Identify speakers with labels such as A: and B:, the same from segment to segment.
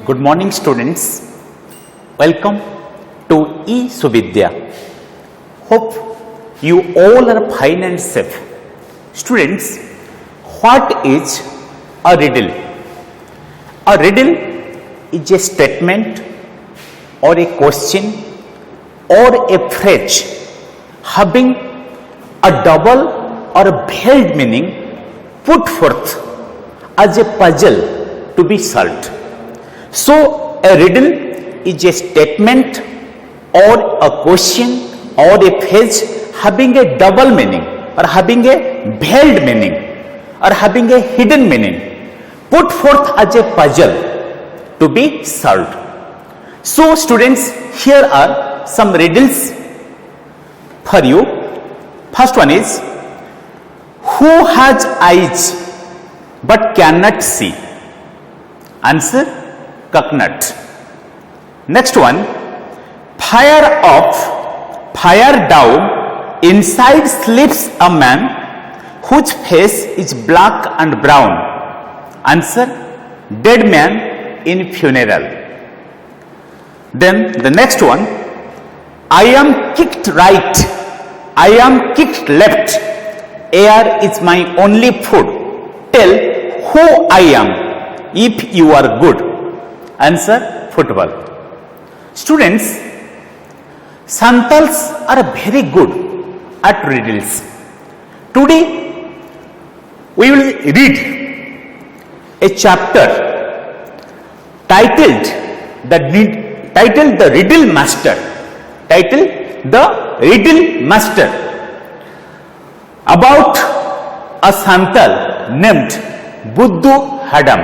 A: Good morning, students. Welcome to eSuvidya. Hope you all are fine and safe. Students, what is a riddle? A riddle is a statement or a question or a phrase having a double or a veiled meaning put forth as a puzzle to be solved. So, a riddle is a statement or a question or a phrase having a double meaning or having a veiled meaning or having a hidden meaning put forth as a puzzle to be solved. So, students, here are some riddles for you. First one is, who has eyes but cannot see? Answer, coconut. Next one, fire up, fire down, inside sleeps a man whose face is black and brown. Answer, dead man in funeral. Then the next one, I am kicked right, I am kicked left, air is my only food. Tell who I am if you are good. Answer, football. Students, Santals are very good at riddles. Today we will read a chapter titled the Riddle Master. Titled the Riddle Master, about a Santal named Buddhu Hadam.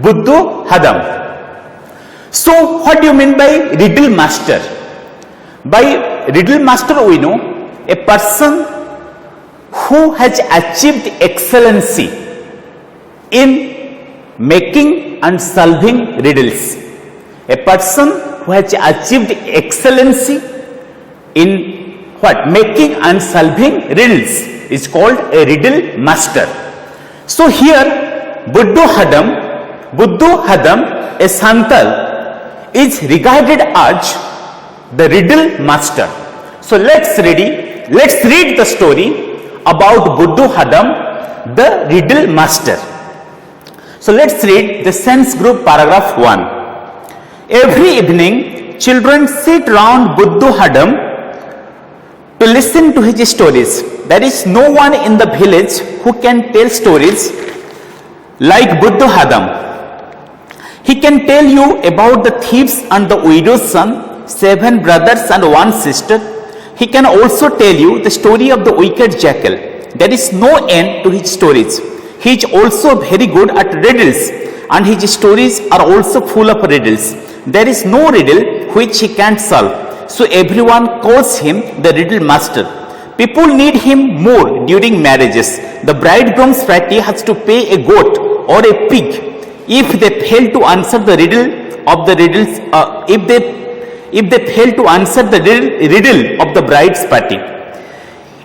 A: Buddhu Hadam. So, what do you mean by riddle master? By riddle master, we know a person who has achieved excellency in making and solving riddles. A person who has achieved excellency in what? Making and solving riddles is called a riddle master. So, here Buddhu Hadam, a Santal, is regarded as the riddle master. So let's read the story about Buddhu Hadam, the riddle master. So let's read the sense group paragraph 1. Every evening, children sit round Buddhu Hadam to listen to his stories. There is no one in the village who can tell stories like Buddhu Hadam. He can tell you about the thieves and the widow's son, 7 brothers and 1 sister. He can also tell you the story of the wicked jackal. There is no end to his stories. He is also very good at riddles, and his stories are also full of riddles. There is no riddle which he can't solve. So everyone calls him the riddle master. People need him more during marriages. The bridegroom's party has to pay a goat or a pig if they fail to answer the riddle of the riddles, if they fail to answer the riddle of the bride's party.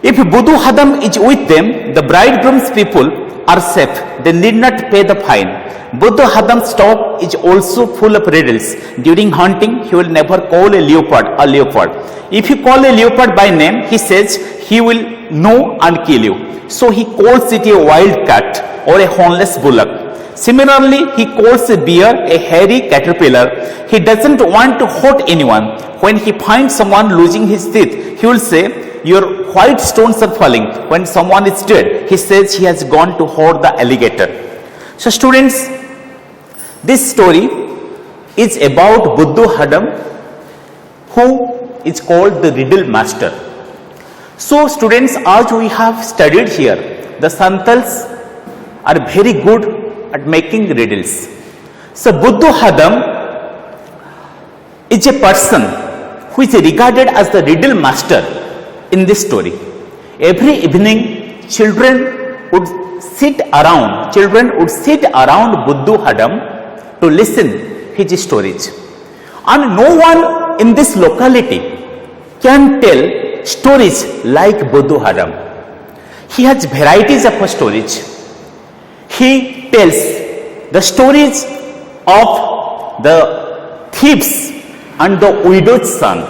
A: If Buddhu Hadam is with them, the bridegroom's people are safe. They need not pay the fine. Buddhu Hadam's stock is also full of riddles. During hunting, he will never call a leopard. If you call a leopard by name, he says he will know and kill you. So he calls it a wild cat or a hornless bullock. Similarly, he calls a bear a hairy caterpillar. He doesn't want to hurt anyone. When he finds someone losing his teeth, he will say, your white stones are falling. When someone is dead, he says he has gone to hurt the alligator. So students, this story is about Buddhu Hadam, who is called the riddle master. So students, as we have studied here, the Santals are very good at making riddles. So Buddhu Hadam is a person who is regarded as the riddle master in this story. Every evening, children would sit around Buddhu Hadam to listen his stories. And no one in this locality can tell stories like Buddhu Hadam. He has varieties of stories. He tells the stories of the thieves and the widow's son.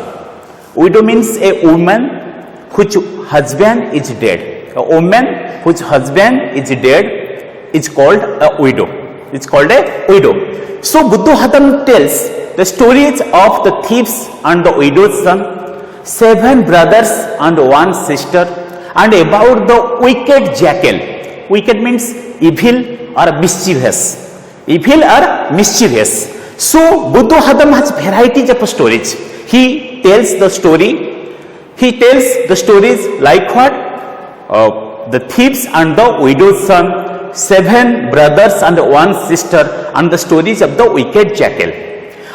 A: Widow means a woman whose husband is dead. A woman whose husband is dead is called a widow. It's called a widow. So Buddha Hadam tells the stories of the thieves and the widow's son, 7 brothers and 1 sister, and about the wicked jackal. Wicked means evil or mischievous. Evil or mischievous. So Buddha Hadam has varieties of stories. He tells the stories like what? The thieves and the widow's son, 7 brothers and 1 sister, and the stories of the wicked jackal.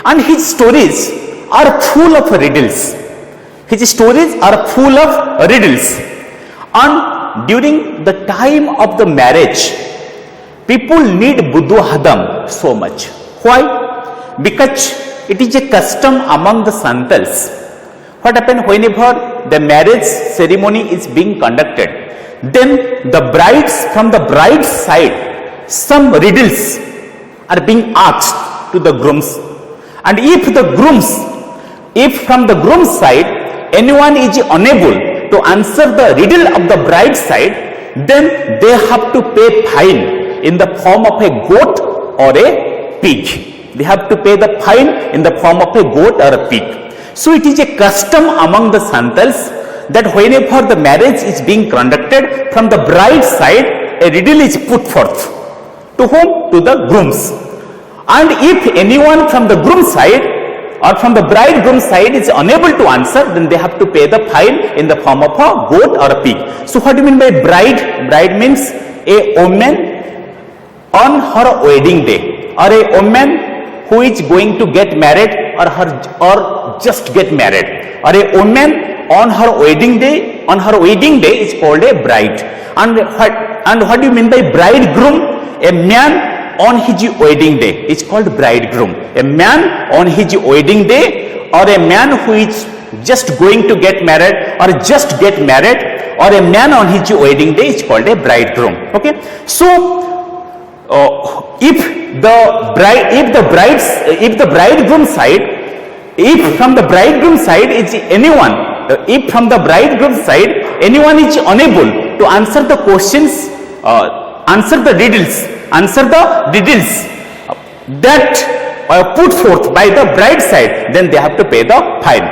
A: And his stories are full of riddles. His stories are full of riddles. And during the time of the marriage, people need Buddha Hadam so much. Why? Because it is a custom among the Santals. What happens whenever the marriage ceremony is being conducted? Then the brides, from the bride's side, some riddles are being asked to the grooms. And if from the groom's side anyone is unable to answer the riddle of the bride's side, then they have to pay fine in the form of a goat or a pig. They have to pay the fine in the form of a goat or a pig. So it is a custom among the Santals that whenever the marriage is being conducted, from the bride's side a riddle is put forth. To whom? To the grooms. And if anyone from the groom side or from the bridegroom side is unable to answer, then they have to pay the fine in the form of a goat or a pig. So what do you mean by bride? Bride means a woman on her wedding day, or a woman who is going to get married or just get married, or a woman on her wedding day. On her wedding day is called a bride. And what do you mean by bridegroom? A man on his wedding day is called bridegroom. A man on his wedding day, or a man who is just going to get married or just get married, or a man on his wedding day is called a bridegroom. Okay, so if the bridegroom side, if from the bridegroom side is anyone, if from the bridegroom side anyone is unable to answer the questions, answer the riddles that put forth by the bride side, then they have to pay the fine.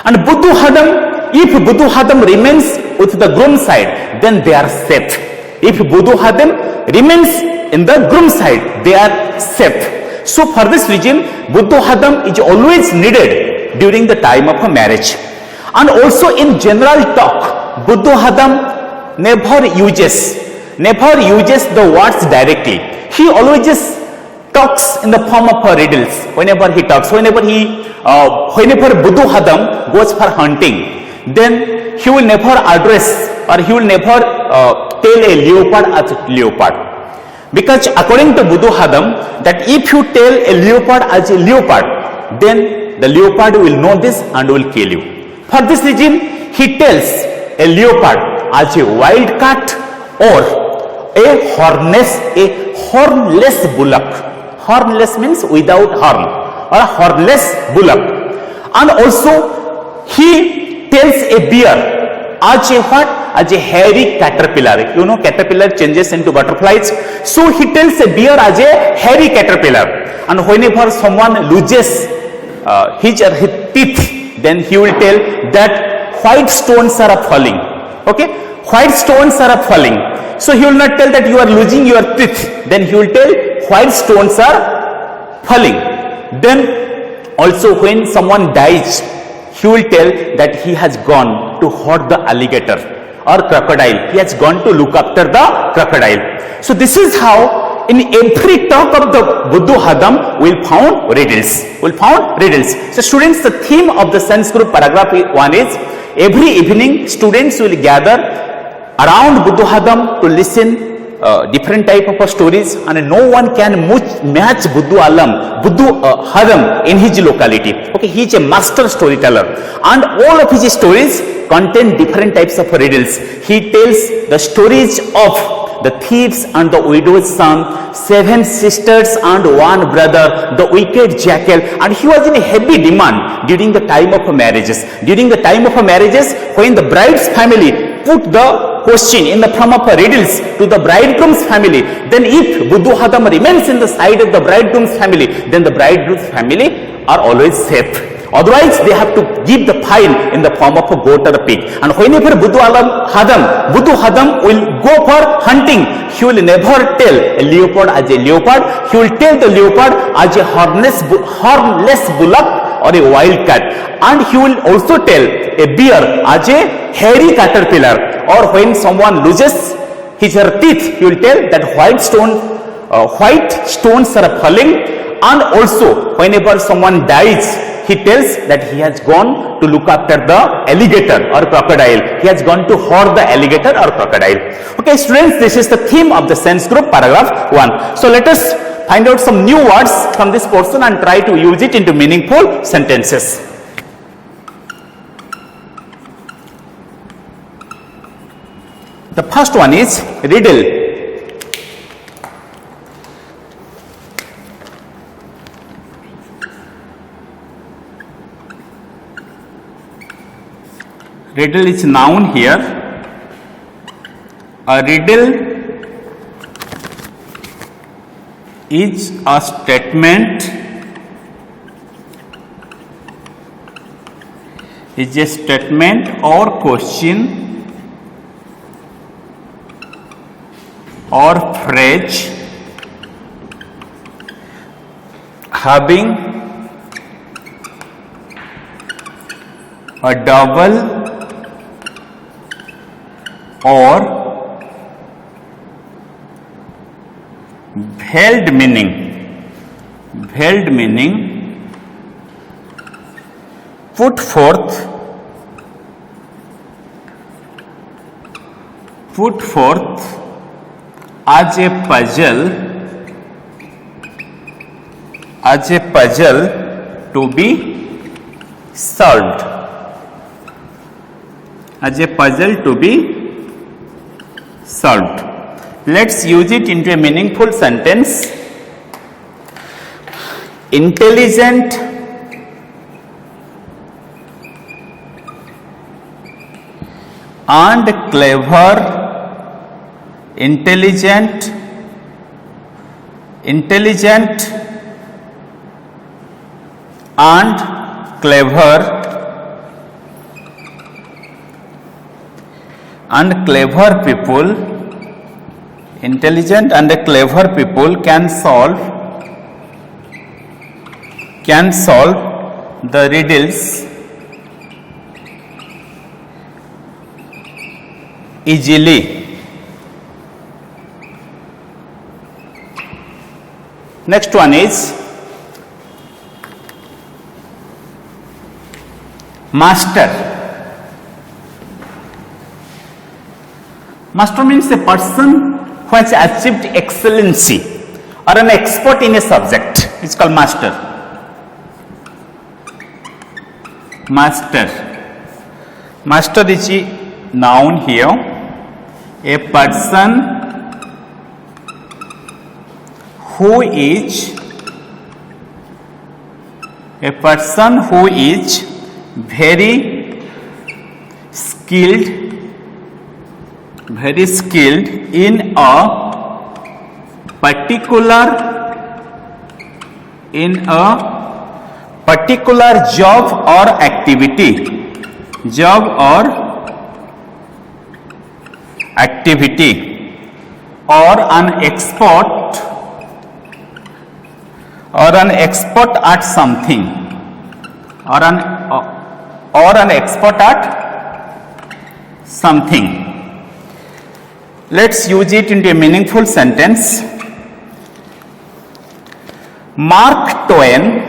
A: And Buddha Hadam, if Buddha Hadam remains with the groom side, then they are safe. If Buddha Hadam remains in the groom side, they are safe. So for this reason, Buddha Hadam is always needed during the time of a marriage. And also in general talk, Buddha Hadam never uses the words directly. He always just talks in the form of riddles. Whenever he talks, whenever Buddha Hadam goes for hunting, then he will never address, or he will never tell a leopard as a leopard. Because according to Buddha Hadam, that if you tell a leopard as a leopard, then the leopard will know this and will kill you. For this reason, he tells a leopard as a wild cat or a hornless bullock. Hornless means without horn, or a hornless bullock. And also he tells a bear as a what? As a hairy caterpillar. You know, caterpillar changes into butterflies. So he tells a bear as a hairy caterpillar. And whenever someone loses his or his teeth, then he will tell that white stones are falling. Okay, white stones are falling. So he will not tell that you are losing your teeth. Then he will tell white stones are falling. Then also when someone dies, he will tell that he has gone to hurt the alligator or crocodile. He has gone to look after the crocodile. So this is how in every talk of the Buddha Hadam we'll found riddles. So students, the theme of the Sanskrit paragraph 1 is every evening students will gather around Buddha Hadam to listen different type of stories, and no one can match Buddha Hadam in his locality. Okay, he is a master storyteller, and all of his stories contain different types of riddles. He tells the stories of the thieves and the widow's son, 7 sisters and 1 brother, the wicked jackal, and he was in a heavy demand during the time of marriages. During the time of marriages, when the bride's family put the question in the form of riddles to the bridegroom's family, then if Buddhu Hadam remains in the side of the bridegroom's family, then the bridegroom's family are always safe. Otherwise, they have to give the fine in the form of a goat or a pig. And whenever Buddhu Hadam will go for hunting, he will never tell a leopard as a leopard. He will tell the leopard as a hornless bullock or a wild cat. And he will also tell a bear as a hairy caterpillar. Or when someone loses his or her teeth, he will tell that white stones are falling. And also, whenever someone dies, he tells that he has gone to look after the alligator or crocodile. He has gone to hoard the alligator or crocodile. Okay, students, this is the theme of the sense group, paragraph 1. So let us find out some new words from this portion and try to use it into meaningful sentences. The first one is riddle. Riddle is noun here. A riddle is a statement, or question or phrase having a double or veiled meaning, put forth as a puzzle to be solved, solved. Let's use it into a meaningful sentence. Intelligent and clever, intelligent and clever people, intelligent and clever people can solve the riddles easily. Next one is master. Master means a person who has achieved excellency or an expert in a subject. It's called master. Master is a noun here. A person who is very skilled in a particular job or activity, or an expert at something, Let's use it into a meaningful sentence. Mark Twain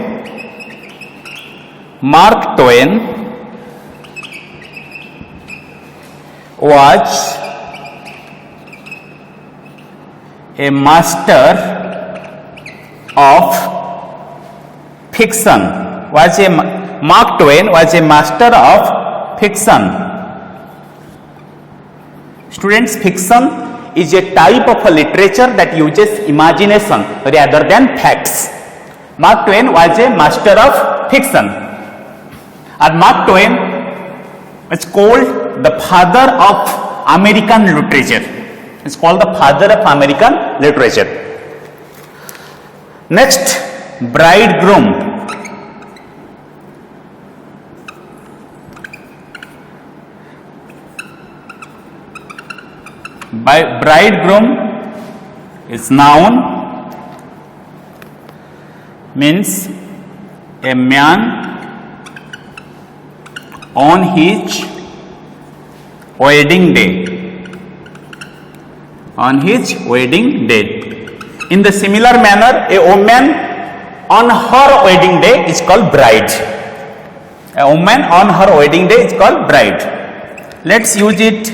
A: was a master of fiction. Mark Twain was a master of fiction. Students, fiction is a type of a literature that uses imagination rather than facts. Mark Twain was a master of fiction, and Mark Twain is called the father of American literature. It's called the father of American literature. Next, bridegroom. Bridegroom is noun, means a man on his wedding day. On his wedding day. In the similar manner, a woman on her wedding day is called bride. A woman on her wedding day is called bride. Let's use it.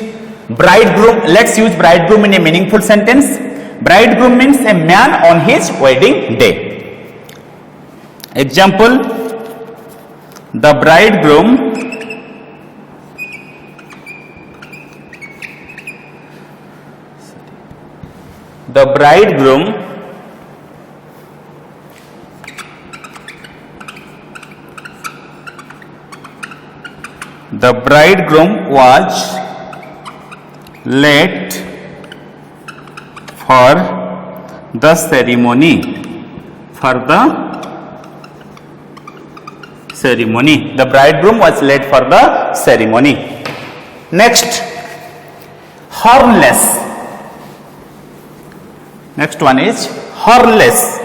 A: Bridegroom. Let's use bridegroom in a meaningful sentence. Bridegroom means a man on his wedding day. Example: the bridegroom was late for the ceremony. The bridegroom was late for the ceremony. Next, hornless. Next one is hornless.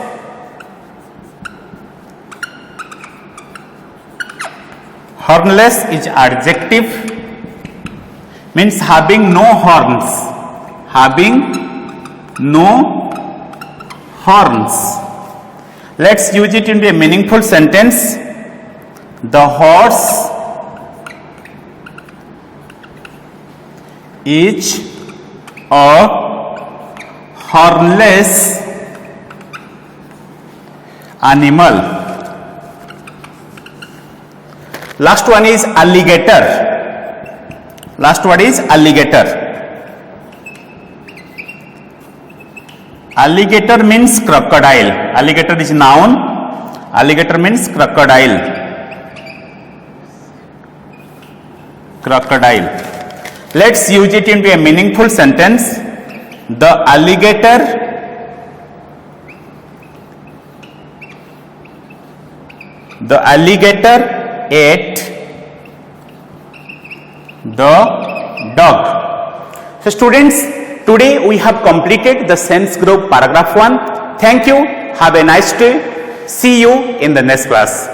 A: Hornless is adjective, means having no horns. Having no horns. Let's use it into a meaningful sentence. The horse is a hornless animal. Last one is alligator. Last word is alligator. Alligator means crocodile. Alligator is noun. Alligator means crocodile. Crocodile. Let's use it into a meaningful sentence. The alligator ate the dog. So students, today we have completed the sense group paragraph 1. Thank you. Have a nice day. See you in the next class.